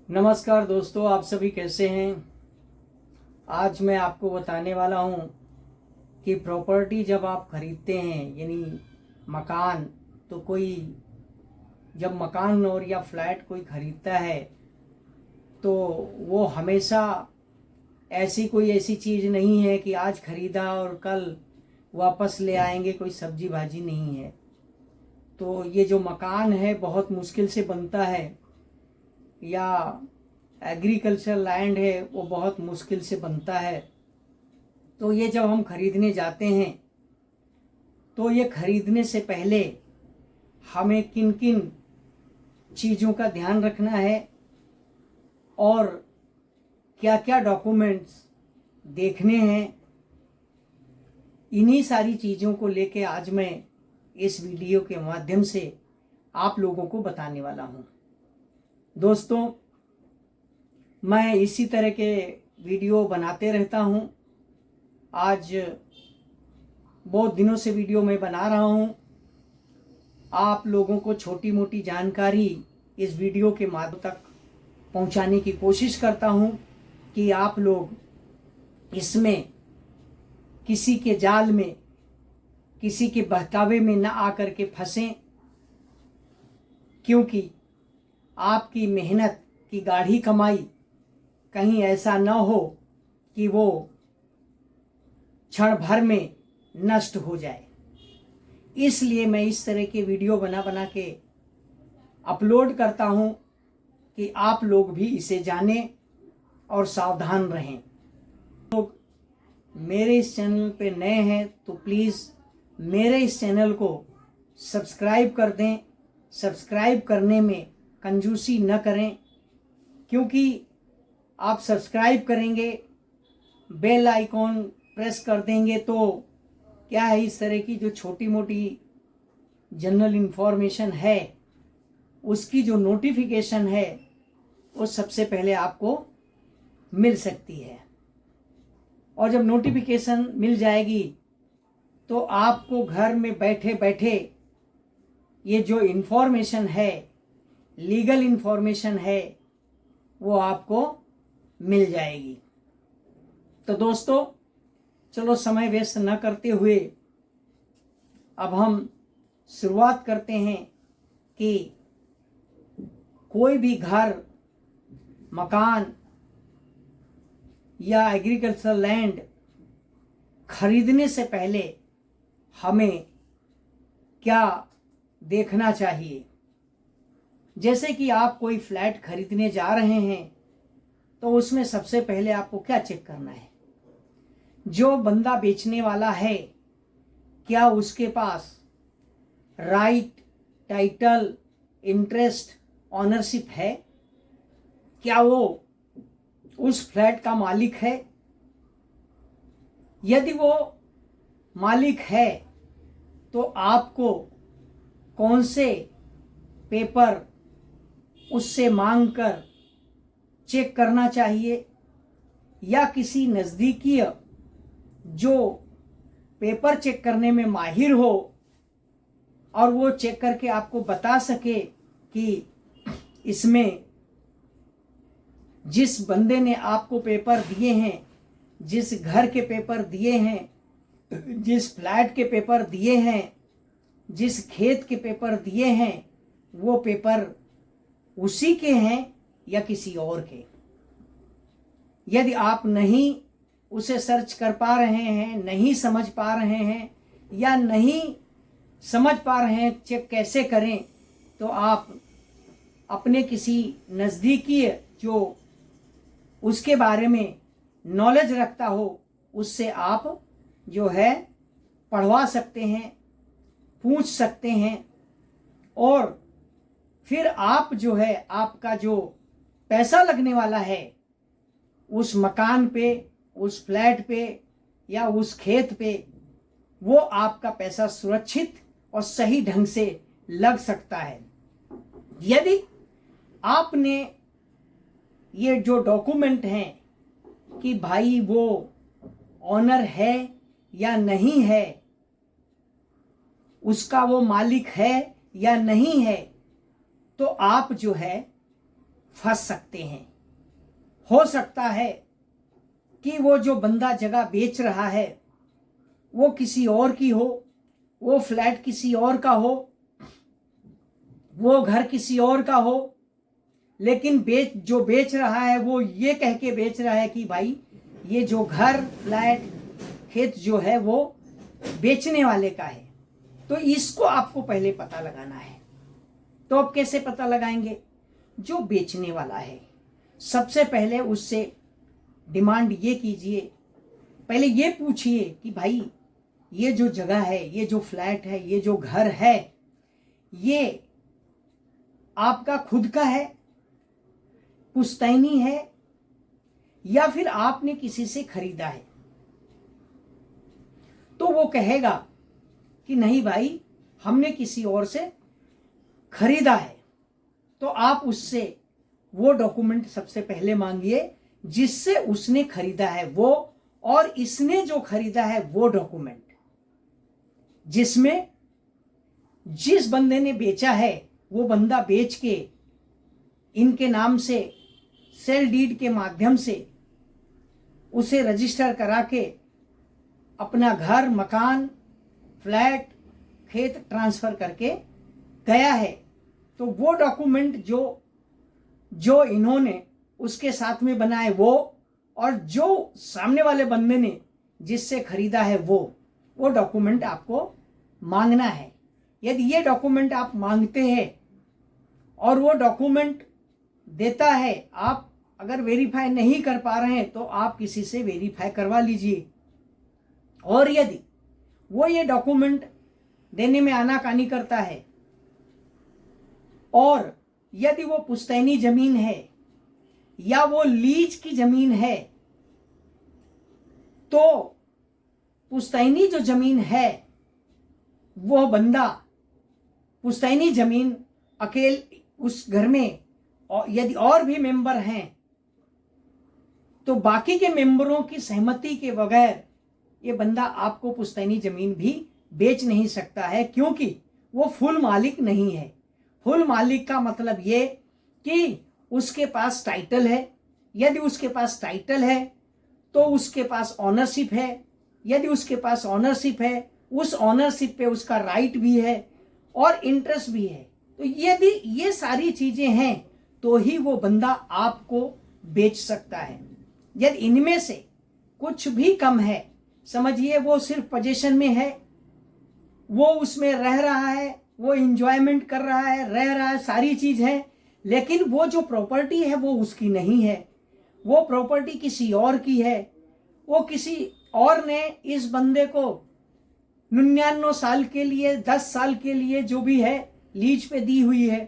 नमस्कार दोस्तों, आप सभी कैसे हैं। आज मैं आपको बताने वाला हूं कि प्रॉपर्टी जब आप खरीदते हैं यानी मकान, तो कोई जब मकान और या फ्लैट कोई खरीदता है तो वो हमेशा ऐसी चीज़ नहीं है कि आज खरीदा और कल वापस ले आएंगे, कोई सब्जी भाजी नहीं है। तो ये जो मकान है बहुत मुश्किल से बनता है, या एग्रीकल्चर लैंड है वो बहुत मुश्किल से बनता है। तो ये जब हम खरीदने जाते हैं तो ये खरीदने से पहले हमें किन किन चीज़ों का ध्यान रखना है और क्या क्या डॉक्यूमेंट्स देखने हैं, इन्हीं सारी चीज़ों को लेके आज मैं इस वीडियो के माध्यम से आप लोगों को बताने वाला हूँ। दोस्तों, मैं इसी तरह के वीडियो बनाते रहता हूँ। आज बहुत दिनों से वीडियो मैं बना रहा हूँ। आप लोगों को छोटी मोटी जानकारी इस वीडियो के माध्यम तक पहुँचाने की कोशिश करता हूँ कि आप लोग इसमें किसी के जाल में, किसी के बहकावे में न आकर के फंसें, क्योंकि आपकी मेहनत की गाढ़ी कमाई कहीं ऐसा न हो कि वो क्षण भर में नष्ट हो जाए। इसलिए मैं इस तरह के वीडियो बना बना के अपलोड करता हूँ कि आप लोग भी इसे जानें और सावधान रहें। लोग मेरे इस चैनल पे नए हैं तो प्लीज़ मेरे इस चैनल को सब्सक्राइब कर दें। सब्सक्राइब करने में कंजूसी न करें, क्योंकि आप सब्सक्राइब करेंगे, बेल आइकॉन प्रेस कर देंगे तो क्या है, इस तरह की जो छोटी मोटी जनरल इन्फॉर्मेशन है उसकी जो नोटिफिकेशन है वो सबसे पहले आपको मिल सकती है। और जब नोटिफिकेशन मिल जाएगी तो आपको घर में बैठे बैठे ये जो इन्फॉर्मेशन है, लीगल इन्फॉर्मेशन है, वो आपको मिल जाएगी। तो दोस्तों, चलो समय वेस्ट न करते हुए अब हम शुरुआत करते हैं कि कोई भी घर, मकान या एग्रीकल्चर लैंड खरीदने से पहले हमें क्या देखना चाहिए। जैसे कि आप कोई फ्लैट खरीदने जा रहे हैं तो उसमें सबसे पहले आपको क्या चेक करना है, जो बंदा बेचने वाला है क्या उसके पास राइट, टाइटल, इंटरेस्ट, ऑनरशिप है, क्या वो उस फ्लैट का मालिक है। यदि वो मालिक है तो आपको कौन से पेपर उससे मांगकर चेक करना चाहिए, या किसी नज़दीकी जो पेपर चेक करने में माहिर हो और वो चेक करके आपको बता सके कि इसमें जिस बंदे ने आपको पेपर दिए हैं, जिस घर के पेपर दिए हैं, जिस फ्लैट के पेपर दिए हैं, जिस खेत के पेपर दिए हैं, वो पेपर उसी के हैं या किसी और के। यदि आप नहीं उसे सर्च कर पा रहे हैं, नहीं समझ पा रहे हैं, या नहीं समझ पा रहे हैं चेक कैसे करें, तो आप अपने किसी नज़दीकी जो उसके बारे में नॉलेज रखता हो उससे आप जो है पढ़वा सकते हैं, पूछ सकते हैं, और फिर आप जो है आपका जो पैसा लगने वाला है उस मकान पे, उस फ्लैट पे या उस खेत पे, वो आपका पैसा सुरक्षित और सही ढंग से लग सकता है। यदि आपने ये जो डॉक्यूमेंट हैं कि भाई वो ऑनर है या नहीं है, उसका वो मालिक है या नहीं है, तो आप जो है फंस सकते हैं। हो सकता है कि वो जो बंदा जगह बेच रहा है वो किसी और की हो, वो फ्लैट किसी और का हो, वो घर किसी और का हो, लेकिन जो बेच रहा है वो ये कह के बेच रहा है कि भाई ये जो घर, फ्लैट, खेत जो है वो बेचने वाले का है। तो इसको आपको पहले पता लगाना है। तो अब कैसे पता लगाएंगे? जो बेचने वाला है सबसे पहले उससे डिमांड ये कीजिए, पहले ये पूछिए कि भाई ये जो जगह है, ये जो फ्लैट है, ये जो घर है, ये आपका खुद का है, पुश्तैनी है, या फिर आपने किसी से खरीदा है? तो वो कहेगा कि नहीं भाई हमने किसी और से खरीदा है। तो आप उससे वो डॉक्यूमेंट सबसे पहले मांगिए जिससे उसने खरीदा है वो, और इसने जो खरीदा है वो डॉक्यूमेंट, जिसमें जिस बंदे ने बेचा है वो बंदा बेच के इनके नाम से सेल डीड के माध्यम से उसे रजिस्टर करा के अपना घर, मकान, फ्लैट, खेत ट्रांसफर करके गया है। तो वो डॉक्यूमेंट जो इन्होंने उसके साथ में बनाए वो, और जो सामने वाले बंदे ने जिससे खरीदा है वो डॉक्यूमेंट आपको मांगना है। यदि ये डॉक्यूमेंट आप मांगते हैं और वो डॉक्यूमेंट देता है, आप अगर वेरीफाई नहीं कर पा रहे हैं तो आप किसी से वेरीफाई करवा लीजिए। और यदि वो ये डॉक्यूमेंट देने में आनाकानी करता है, और यदि वो पुश्तैनी जमीन है या वो लीज की जमीन है, तो पुश्तैनी जो जमीन है वह बंदा पुश्तैनी जमीन अकेले उस घर में, और यदि और भी मेंबर हैं तो बाकी के मेंबरों की सहमति के बगैर ये बंदा आपको पुश्तैनी जमीन भी बेच नहीं सकता है, क्योंकि वो फुल मालिक नहीं है। फुल मालिक का मतलब ये कि उसके पास टाइटल है। यदि उसके पास टाइटल है तो उसके पास ऑनरशिप है। यदि उसके पास ऑनरशिप है, उस ऑनरशिप पे उसका राइट भी है और इंटरेस्ट भी है। तो यदि ये सारी चीजें हैं तो ही वो बंदा आपको बेच सकता है। यदि इनमें से कुछ भी कम है, समझिए वो सिर्फ पोजीशन में है, वो उसमें रह रहा है, वो इंजॉयमेंट कर रहा है, रह रहा है, सारी चीज है, लेकिन वो जो प्रॉपर्टी है वो उसकी नहीं है, वो प्रॉपर्टी किसी और की है। वो किसी और ने इस बंदे को 99 साल के लिए, 10 साल के लिए जो भी है लीज पे दी हुई है,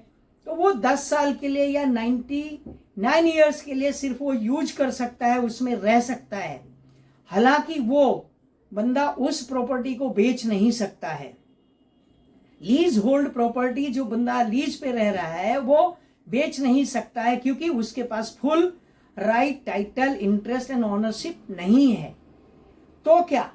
तो वो 10 साल के लिए या 99 ईयर्स के लिए सिर्फ वो यूज कर सकता है, उसमें रह सकता है। हालांकि वो बंदा उस प्रॉपर्टी को बेच नहीं सकता है। लीज होल्ड प्रॉपर्टी जो बंदा लीज पे रह रहा है वो बेच नहीं सकता है, क्योंकि उसके पास full right, title, interest and ownership नहीं है। तो क्या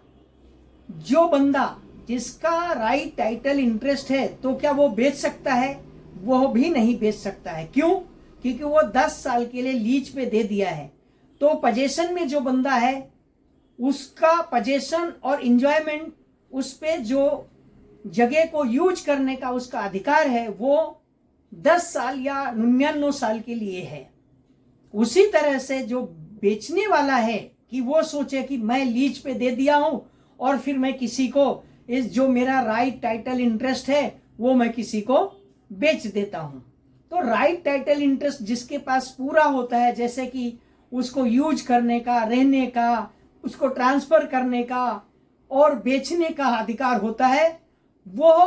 जो बंदा जिसका राइट, टाइटल, इंटरेस्ट है, तो क्या वो बेच सकता है? वो भी नहीं बेच सकता है। क्यों? क्योंकि वो 10 साल के लिए लीज पे दे दिया है। तो पोजीशन में जो बंदा है उसका पोजीशन और इंजॉयमेंट, उस पे जो जगह को यूज करने का उसका अधिकार है वो 10 साल या 99 साल के लिए है। उसी तरह से जो बेचने वाला है कि वो सोचे कि मैं लीज पे दे दिया हूं और फिर मैं किसी को इस जो मेरा राइट, टाइटल, इंटरेस्ट है वो मैं किसी को बेच देता हूं। तो राइट, टाइटल, इंटरेस्ट जिसके पास पूरा होता है, जैसे कि उसको यूज करने का, रहने का, उसको ट्रांसफर करने का और बेचने का अधिकार होता है, वो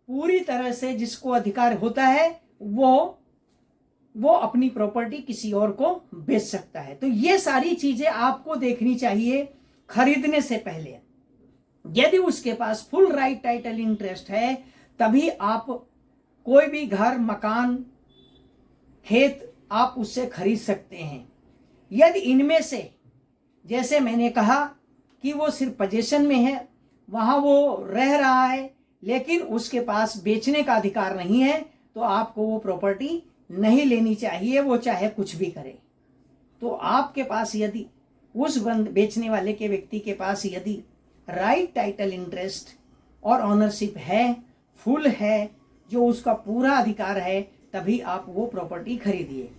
पूरी तरह से जिसको अधिकार होता है वो अपनी प्रॉपर्टी किसी और को बेच सकता है। तो ये सारी चीजें आपको देखनी चाहिए खरीदने से पहले। यदि उसके पास फुल राइट, टाइटल, इंटरेस्ट है तभी आप कोई भी घर, मकान, खेत आप उससे खरीद सकते हैं। यदि इनमें से, जैसे मैंने कहा कि वो सिर्फ पोजीशन में है, वहां वो रह रहा है, लेकिन उसके पास बेचने का अधिकार नहीं है, तो आपको वो प्रॉपर्टी नहीं लेनी चाहिए, वो चाहे कुछ भी करे। तो आपके पास यदि उस बेचने वाले के व्यक्ति के पास यदि राइट टाइटल इंटरेस्ट और ऑनरशिप है, फुल है, जो उसका पूरा अधिकार है, तभी आप वो प्रॉपर्टी खरीदिए।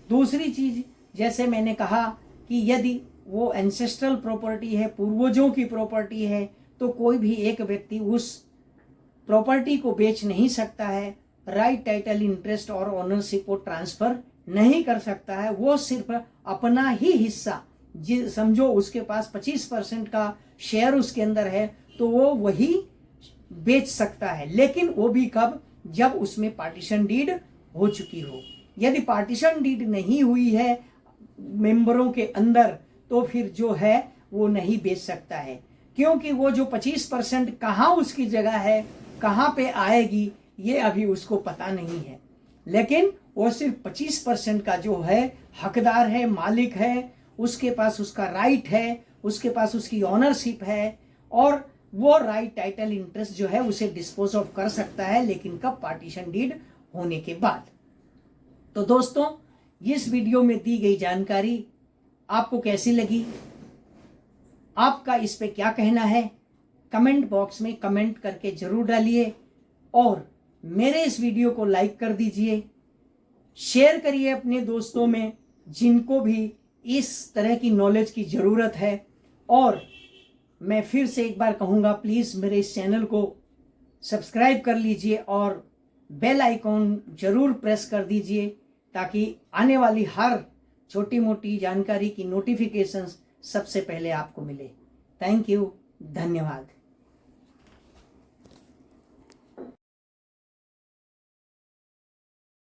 दूसरी चीज, जैसे मैंने कहा कि यदि वो एंसेस्ट्रल प्रॉपर्टी है, पूर्वजों की प्रॉपर्टी है, तो कोई भी एक व्यक्ति उस प्रॉपर्टी को बेच नहीं सकता है, राइट टाइटल इंटरेस्ट और ऑनरशिप को ट्रांसफर नहीं कर सकता है। वो सिर्फ अपना ही हिस्सा, समझो उसके पास 25% का शेयर उसके अंदर है, तो वो वही बेच सकता है, लेकिन वो भी कब, जब उसमें पार्टीशन डीड हो चुकी हो। यदि पार्टीशन डीड नहीं हुई है मेंबरों के अंदर, तो फिर जो है वो नहीं बेच सकता है, क्योंकि वो जो 25% कहाँ उसकी जगह है, कहाँ पे आएगी, ये अभी उसको पता नहीं है। लेकिन वो सिर्फ 25% का जो है हकदार है, मालिक है, उसके पास उसका राइट है, उसके पास उसकी ऑनरशिप है, और वो राइट टाइटल इंटरेस्ट जो है उसे डिस्पोज ऑफ कर सकता है, लेकिन कब, पार्टीशन डीड होने के बाद। तो दोस्तों, इस वीडियो में दी गई जानकारी आपको कैसी लगी, आपका इस पे क्या कहना है, कमेंट बॉक्स में कमेंट करके जरूर डालिए, और मेरे इस वीडियो को लाइक कर दीजिए, शेयर करिए अपने दोस्तों में जिनको भी इस तरह की नॉलेज की ज़रूरत है। और मैं फिर से एक बार कहूँगा, प्लीज़ मेरे इस चैनल को सब्सक्राइब कर लीजिए और बेल आइकॉन जरूर प्रेस कर दीजिए, ताकि आने वाली हर छोटी मोटी जानकारी की नोटिफिकेशंस सबसे पहले आपको मिले। थैंक यू, धन्यवाद।